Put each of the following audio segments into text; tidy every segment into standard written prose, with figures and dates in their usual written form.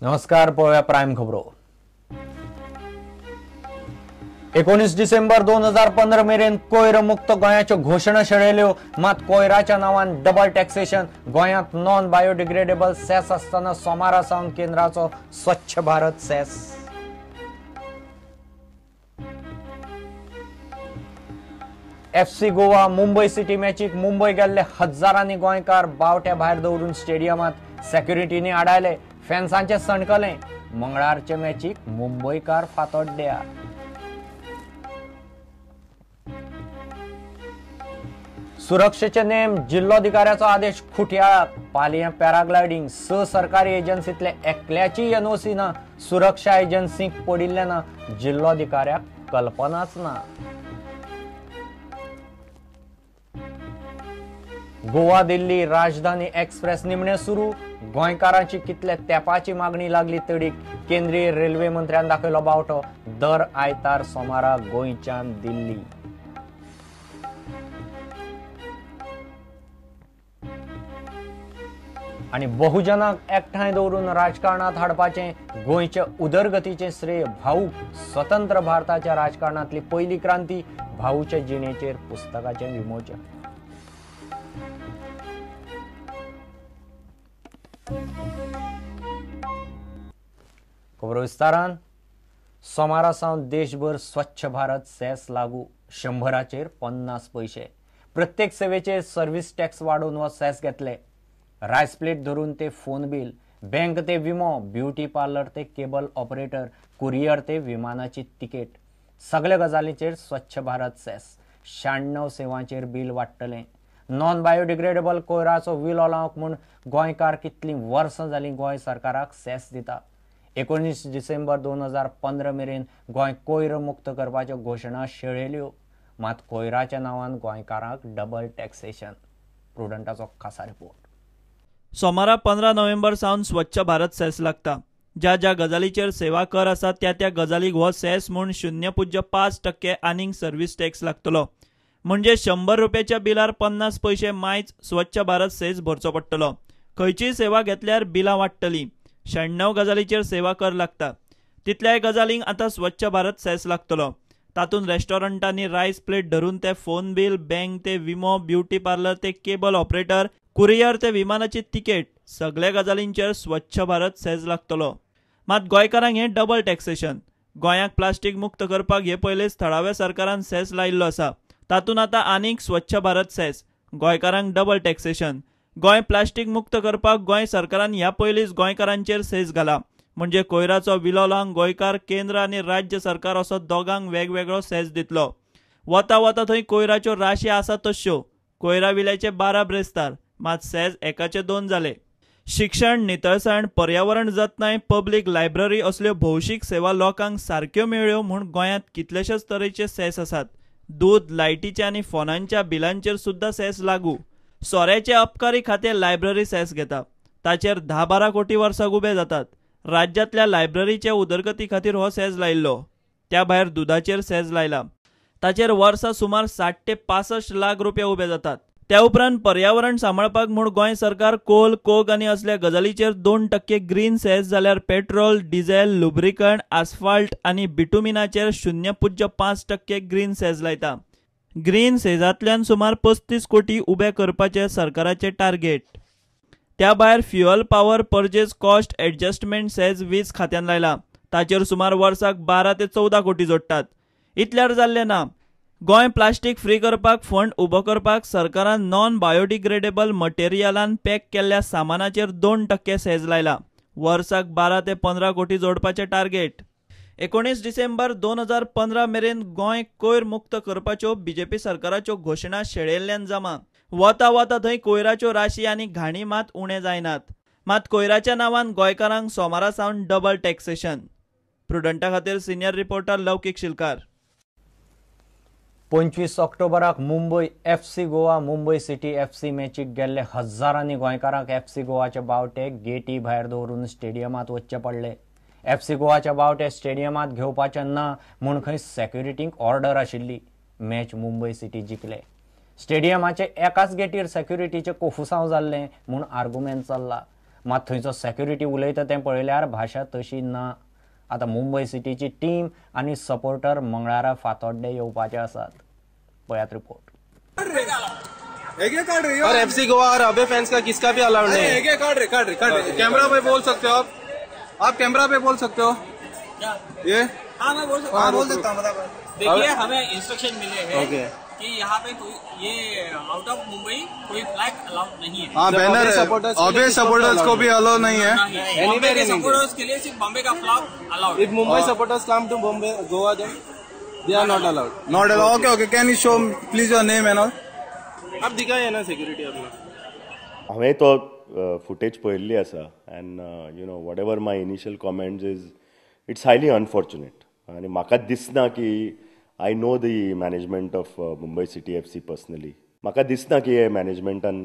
नमस्कार, पळोवया प्राइम खबरो। 19 डिसेंबर 2015 मेरेन कोयर मुक्त गोंयाच्यो घोषणा शेळयल्यो, मात कोयराच्या नावान डबल टॅक्सेशन। गोंयांत नॉन बायोडिग्रेडेबल सेस आसतना सोमारा सावन केंद्राचो Swachh Bharat cess. FC Goa Mumbai city मॅचीक मुंबई गेल्ले हजारांनी गोंयकार बावट्या भायर दवरून स्टेडियमात सेक्युरिटीनी आडायले। फॅन्सांचे सणकले। मंगळारचे मॅचीक मुंबईकार फातोड्ड्या। सुरक्षेचे नेम, जिल्लोधिकाऱ्याचो आदेश खुट्याळात। पालये पॅराग्लायडिंग, सरकारी एजन्सीतले एकल्याची NOC ना। सुरक्षा एजन्सीक पडिल्ले ना। जिल्लोधिकाऱ्याक कल्पनाच ना। गोवा दिल्ली राजधानी एक्सप्रेस निमणे सुरू। गोंयकारांची कितले तेंपाची मागणी लागली तडीक। केंद्रीय रेल्वे मंत्र्यान दाखयलो बावटो। दर आयतार सोमारा गोंयच्यान दिल्ली। आणि बहुजनाक एकठांय दवरून राजकारणात हाडपाचे गोंयचे उदरगतीचे श्रेय भाऊक। स्वतंत्र भारताच्या राजकारणातली पहिली क्रांती भाऊच्या जिणेचेर पुस्तकाचे विमोचन। खबर विस्तारान। सोमारा सावन देशभर स्वच्छ भारत सेस लागू। 100चेर 50 पैसे। प्रत्येक सेवेचेर सर्व्हिस टॅक्स वाडोवन व सेस घेतले। रायस प्लेट धरून ते फोन बिल, बँक ते विमो, ब्युटी पार्लर ते केबल ऑपरेटर, कुरियर ते विमानाची तिकेट, सगळ्या गजालींचेर स्वच्छ भारत सेस। 96 सेवांचेर बिल वाडटले। नॉन बायोडिग्रेडेबल कोयराचो विलो लावंक म्हूण गोंयकार कितलीं वर्सां जालीं गोंय सरकाराक सेस दिता। 19 डिसेंबर 2015 मेरेन गोंय कोयर मुक्त करपाच्यो घोशणा शेळयल्यो, मात कोयराच्या नांवान गोंयकारांक डबल टॅक्सेशन। प्रुडंटाचो खासा रिपोर्ट। सोमारा 15 नोव्हेंबर सावन स्वच्छ भारत सेस लागता। ज्या ज्या गजालीचेर सेवा कर आसा त्या त्या गजालीक हो सेस म्हूण 0.5% आनीक सर्व्हिस टॅक्स लागतलो। म्हणजे 100 रुपयाच्या बिलार 50 पैसे मायच स्वच्छ भारत सेस भरचो पडटलो। खंयचीय सेवा घेतल्यार बिलां वाडटलीं। 96 गजालीचेर सेवा कर लागता। तितल्याय गजालींक आतां स्वच्छ भारत सेस लागतलो। तातूंत रेस्टॉरंटांनी रायस प्लेट धरून ते फोन बिल, बँक ते विमो, ब्युटी पार्लर ते केबल ऑपरेटर, कुरियर ते विमानाची तिकेट, सगळ्या गजालींचेर स्वच्छ भारत सेस लागतलो। मात गोंयकारांक हें डबल टॅक्सेशन। गोंयाक प्लास्टीक मुक्त करपाक हे पयलींच थळाव्या सरकारान सेस लायिल्लो आसा। तातूंत आतां आनीक स्वच्छ भारत सेस। गोंयकारांक डबल टॅक्सेशन। गोंय प्लास्टीक मुक्त करपाक गोंय सरकारान ह्या पयलींच गोंयकारांचेर सेस घाला। म्हणजे कोयराचो विलो लावंक गोंयकार केंद्र आनी राज्य सरकार असो दोगांक वेगवेगळो सेस दितलो। वता वता थंय कोयराच्यो राशी आसा तश्यो। कोयरा विल्याचे 12 ब्रेस्तार, मात सेस एकाचे 2 जाले। शिक्षण, नितळसाण, पर्यावरण जतनाय, पब्लीक लायब्ररी असल्यो भौशीक सेवा लोकांक सारक्यो मेळ्ळ्यो म्हूण गोंयांत कितलेशेच तरेचे सेस आसात। दूध, लायटीचे आनी फोनांच्या बिलांचेर सुद्धा सेस लागू। सोऱ्याचे अबकारी खाते लायब्ररी सेस घेता। ताचेर 10-12 कोटी वर्साक उबे जातात। राज्यांतल्या लायब्ररीचे उदरगती खातीर हो सेस लायिल्लो। त्या भायर दुधाचेर सेस लायला। ताचेर वर्सा सुमार 60 ते 65 लाख रुपया उबे जातात। त्या उपरांत पर्यावरण सांबाळपाक म्हूण गोंय सरकार कोल, कोक आनी असल्या गजालींचेर 2% ग्रीन सेस, जाल्यार पेट्रोल, डिझेल, लुब्रिकंट, आस्फाल्ट आनी बिटुमिनाचेर 0.5% ग्रीन सेस लायता। ग्रीन सेसांतल्यान सुमार 35 कोटी उबे करपाचे सरकाराचे टार्गेट। त्या भायर fuel power purchase cost adjustment cess वीज खात्यान लायला। ताचेर सुमार वर्साक 12 ते 14 कोटी जोडटात। इतल्यार जाल्ले ना। गोंय प्लास्टीक फ्री करपाक फंड उबो करपाक सरकारान नॉन बायोडिग्रेडेबल मटेरियलान पॅक केल्ल्या सामानाचेर 2% सेस लायला। वर्साक 12 ते 15 कोटी जोडपाचे टार्गेट। 19 डिसेंबर 2015 मेरेन गोंय कोयर मुक्त करपाच्यो BJP सरकाराच्यो घोशणा शेळयल्ल्यान जमा। वता वता थंय कोयराच्यो राशी आनी घाणी मात उणे जायनात। मात कोयराच्या नांवान गोंयकारांक सोमारा सावन डबल टॅक्सेशन। प्रुडंटा खातीर सिनियर रिपोर्टर लौकीक शिलकार। 25 ऑक्टोबराक Mumbai FC Goa Mumbai city FC मॅचीक गेल्ले हजारांनी गोंयकारांक FC गोवाचे बावटे गेटी भायर दवरून स्टेडियमात वचचे पडले। FC गोवाच्या बावटे स्टेडियमात घेवपाचे ना म्हूण खंय सेक्युरिटीक ऑर्डर आशिल्ली। मॅच मुंबई सिटी जिखले। स्टेडियमाचे एकाच गेटीर सेक्युरिटीचे कोफुसांव जाल्ले म्हूण आर्ग्युमेंट चल्ला। मात थंयचो सेक्युरिटी उलयता तें पळयल्यार भाशा तशी ना. आतां मुंबय सिटीची टीम आनी सपोर्टर मंगळारा फातोड्डे येवपाचे आसात. पळयात रिपोर्ट. और एफसी गोवा और अबे फैंस का किसका भी अलाउड नहीं है. काट रहे कैमरा पे बोल सकते हो आप कैमरा पे बोल सकते हो क्या? ये हाँ मैं बोल सकता हूँ. देखिए हमें इंस्ट्रक्शन मिले हैं कि यहाँ पे कोई ये आउट ऑफ मुंबई कोई फ्लैग अलाउड नहीं है. हाँ बैनर अबे सपोर्टर्स को भी अलाउ नहीं है. बॉम्बे के सपोर्टर्स के लिए सिर्फ बॉम्बे का flag allowed. If Mumbai supporters come to Bombay Goa then they are not allowed. Okay can you show please your name and all. आप दिखाए ना सिक्युरिटी आपने. हांवें तो फुटेज पळयल्ली आसा end you know what ever my initial comments is it's highly unfortunate. आनी म्हाका दिसना की I know the management of Mumbai city FC personally. म्हाका दिसना की हे मॅनेजमेंटान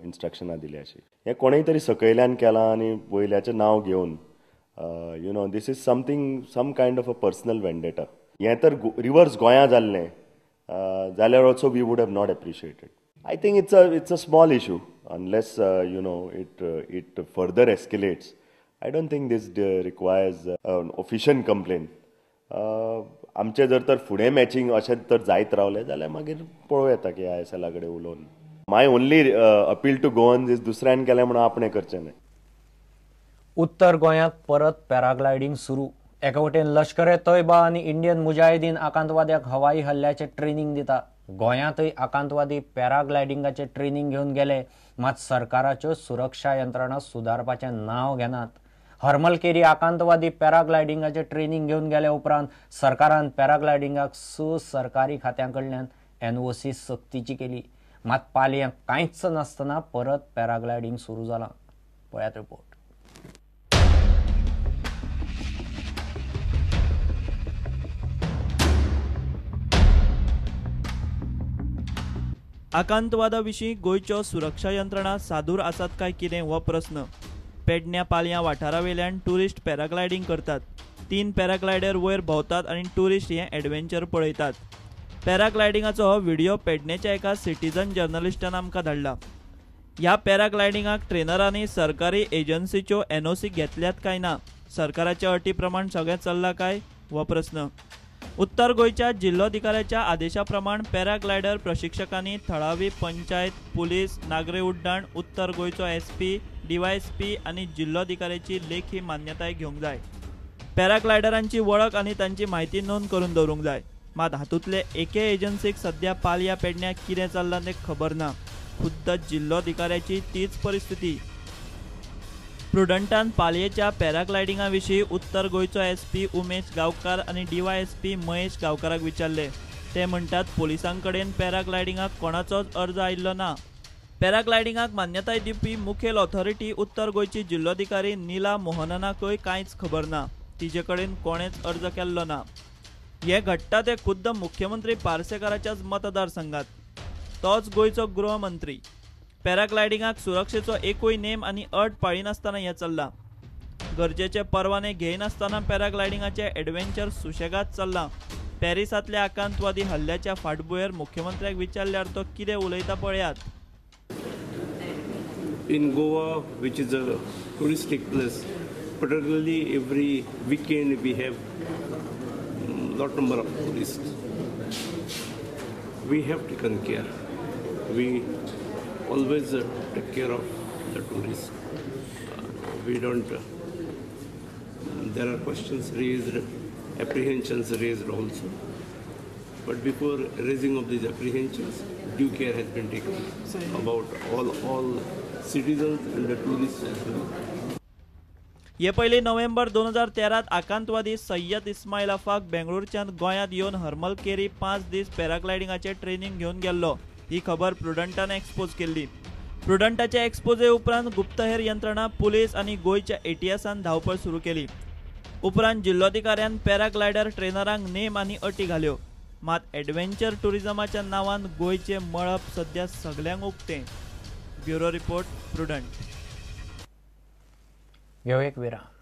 इन्स्ट्रक्शनां दिली अशी. हें कोणेय तरी सकयल्यान केलां आनी वयल्याचें नांव घेवन you know this is something some kind of a personal vendetta. हें तर रिवर्स गोंया जाल्लें जाल्यार also we would have not appreciated. I think it's a small issue unless you know it further escalates. I don't think this requires an official complaint. आमचे जर तर फुडें matching अशें तर जायत रावलें जाल्यार मागीर पळोवं येता की ISL कडेन उलोवन. My only appeal to Goans is दुसऱ्यान केलें म्हणून आपणें करचें न्हय. उत्तर गोंयांत परत पॅराग्लायडींग सुरू. एका वटेन लष्कर ए तोयबा आनी इंडियन मुजाहिदीन आकांतवाद्याक हवाई हल्ल्याचें ट्रेनिंग दिता. गोंयांतय आकांतवादी पॅराग्लायडिंगाचें ट्रेनिंग घेवन गेले, मात सरकाराच्यो सुरक्षा यंत्रणा सुदारपाचें नांव घेनात. हरमलकेरी आकांतवादी पॅराग्लायडिंगाचें ट्रेनिंग घेवन गेले उपरांत सरकारान पॅराग्लायडिंगाक 6 सरकारी खात्यां कडल्यान NOC सक्तीची केली. मात पालयांक कांयच नासतना परत पॅराग्लायडिंग सुरू जालां. पळयात रिपोर्ट. आकांतवादा विशीं गोंयच्यो सुरक्षा यंत्रणा सादूर आसात काय कितें हो प्रस्न. पेडण्या पालया वाठारा वयल्यान टुरिस्ट पॅराग्लायडिंग करतात. 3 पॅराग्लायडर वयर भोंवतात आनी टुरिस्ट हें एडव्हेंचर पळयतात. पॅराग्लायडिंगाचो हो व्हिडिओ पेडण्याच्या एका सिटीजन जर्नलिस्टान आमकां धाडला. ह्या पॅराग्लायडिंगाक ट्रेनरांनी सरकारी एजन्सीच्यो NOC घेतल्यात काय ना, सरकाराच्या अटी प्रमाण सगळें चल्लां काय हो प्रस्न. उत्तर गोंयच्या जिल्लोधिकाऱ्याच्या आदेशा प्रमाण पॅराग्लायडर प्रशिक्षकांनी थळावी पंचायत, पुलीस, नागरी उड्डाण, उत्तर गोंयचो SP, DYSP आनी जिल्लोधिकाऱ्याची लेखी मान्यताय घेवंक जाय. पॅराग्लायडरांची वळख आनी तांची म्हायती नोंद करून दवरूंक जाय. मात हातूंतले एके एजन्सीक सध्या पालया पेडण्याक कितें चल्लां तें खबर ना. खुद्द जिल्लोधिकाऱ्याची तीच परिस्थिती. प्रुडंटान पालयेच्या पॅराग्लायडिंगा विशीं उत्तर गोंयचो SP उमेश गांवकार आनी DYSP महेश गांवकाराक विचारले. ते म्हणटात पुलिसां कडेन पॅराग्लायडिंगाक कोणाचोच अर्ज आयिल्लो ना. पॅराग्लायडिंगाक मान्यताय दिवपी मुखेल ऑथॉरिटी उत्तर गोंयची जिल्लोधिकारी नीला मोहननाकय कांयच खबर ना. तिचे कडेन कोणेच अर्ज केल्लो ना. हें घडटा ते खुद्द मुख्यमंत्री पार्सेकाराच्याच मतदारसंघात. तोच गोंयचो गृहमंत्री. पॅराग्लायडिंगाक सुरक्षेचो एकूय नेम आनी अट पाळिनासतना हें चल्लां. गरजेचे परवाने घेयनासतना पॅराग्लायडिंगाचें एडव्हेंचर सुशेगाद चल्लां. पॅरिसांतल्या आकांतवादी हल्ल्याच्या फाटभुंयेर मुख्यमंत्र्याक विचारल्यार तो कितें उलयता पळयात. In Goa, which is a touristic place, particularly every weekend we have lot number of tourists. We have taken care. We always take care of the tourists. We don't. There are questions raised, apprehensions raised also. But before raising of these apprehensions, due care has been taken about all citizens and the tourists as well. हे पयलीं November 2013 आकांतवादी Syed इस्माइलाफाक बेंगळूरच्यान गोंयांत येवन हरमलकेरी 5 दीस पॅराग्लायडिंगाचें training घेवन गेल्लो. ही खबर प्रुडंटान expose केल्ली. प्रुडंटाचे exposé उपरांत गुप्तहेर यंत्रणा, पुलीस आनी गोंयच्या ATSन धांवपळ सुरू केली. उपरांत जिल्लोधिकाऱ्यान पॅराग्लायडर ट्रेनरांक नेम आनी अटी घाल्यो. मात एडव्हेंचर टुरिझमाच्या नांवान गोंयचें मळब सध्या सगल्यांक उक्तें. Bureau report, prudent. घेऊ एक विराम.